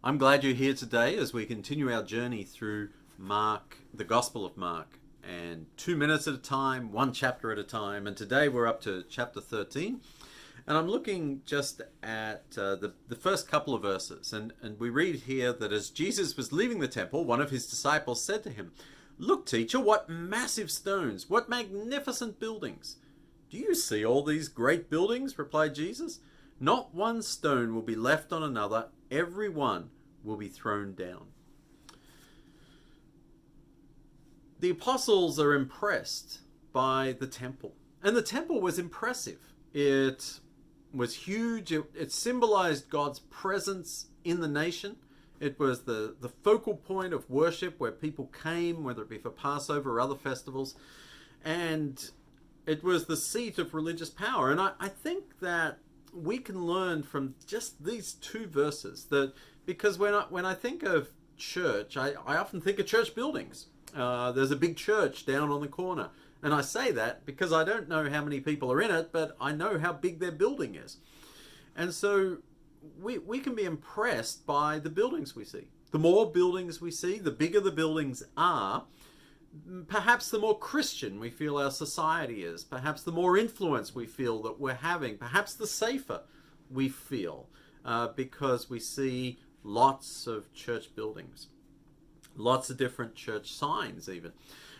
I'm glad you're here today as we continue our journey through Mark, the Gospel of Mark, and 2 minutes at a time, one chapter at a time. And today we're up to chapter 13. And I'm looking just at the first couple of verses. And we read here that as Jesus was leaving the temple, one of his disciples said to him, "Look, teacher, what massive stones, what magnificent buildings." "Do you see all these great buildings?" replied Jesus. "Not one stone will be left on another. Every one will be thrown down." The apostles are impressed by the temple. And the temple was impressive. It was huge. It symbolized God's presence in the nation. It was the focal point of worship where people came, whether it be for Passover or other festivals. And it was the seat of religious power. And I think that we can learn from just these two verses that, because when I think of church, I often think of church buildings. There's a big church down on the corner. And I say that because I don't know how many people are in it, but I know how big their building is. And so we can be impressed by the buildings we see. The more buildings we see, the bigger the buildings are, perhaps the more Christian we feel our society is. Perhaps the more influence we feel that we're having. Perhaps the safer we feel because we see lots of church buildings. Lots of different church signs even.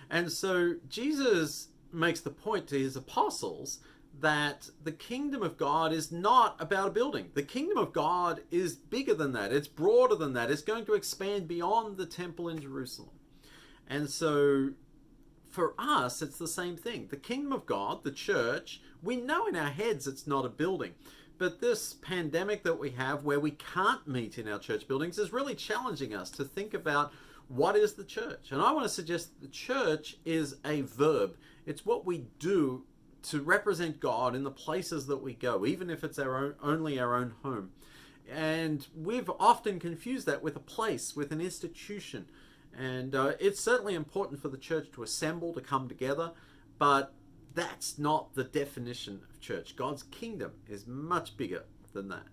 And so Jesus makes the point to his apostles that the kingdom of God is not about a building. The kingdom of God is bigger than that. It's broader than that. It's going to expand beyond the temple in Jerusalem. And so for us, it's the same thing. The kingdom of God, the church, we know in our heads it's not a building. But this pandemic that we have where we can't meet in our church buildings is really challenging us to think about what is the church. And I want to suggest the church is a verb. It's what we do to represent God in the places that we go, even if it's only our own home. And we've often confused that with a place, with an institution. And it's certainly important for the church to assemble, to come together, but that's not the definition of church. God's kingdom is much bigger than that.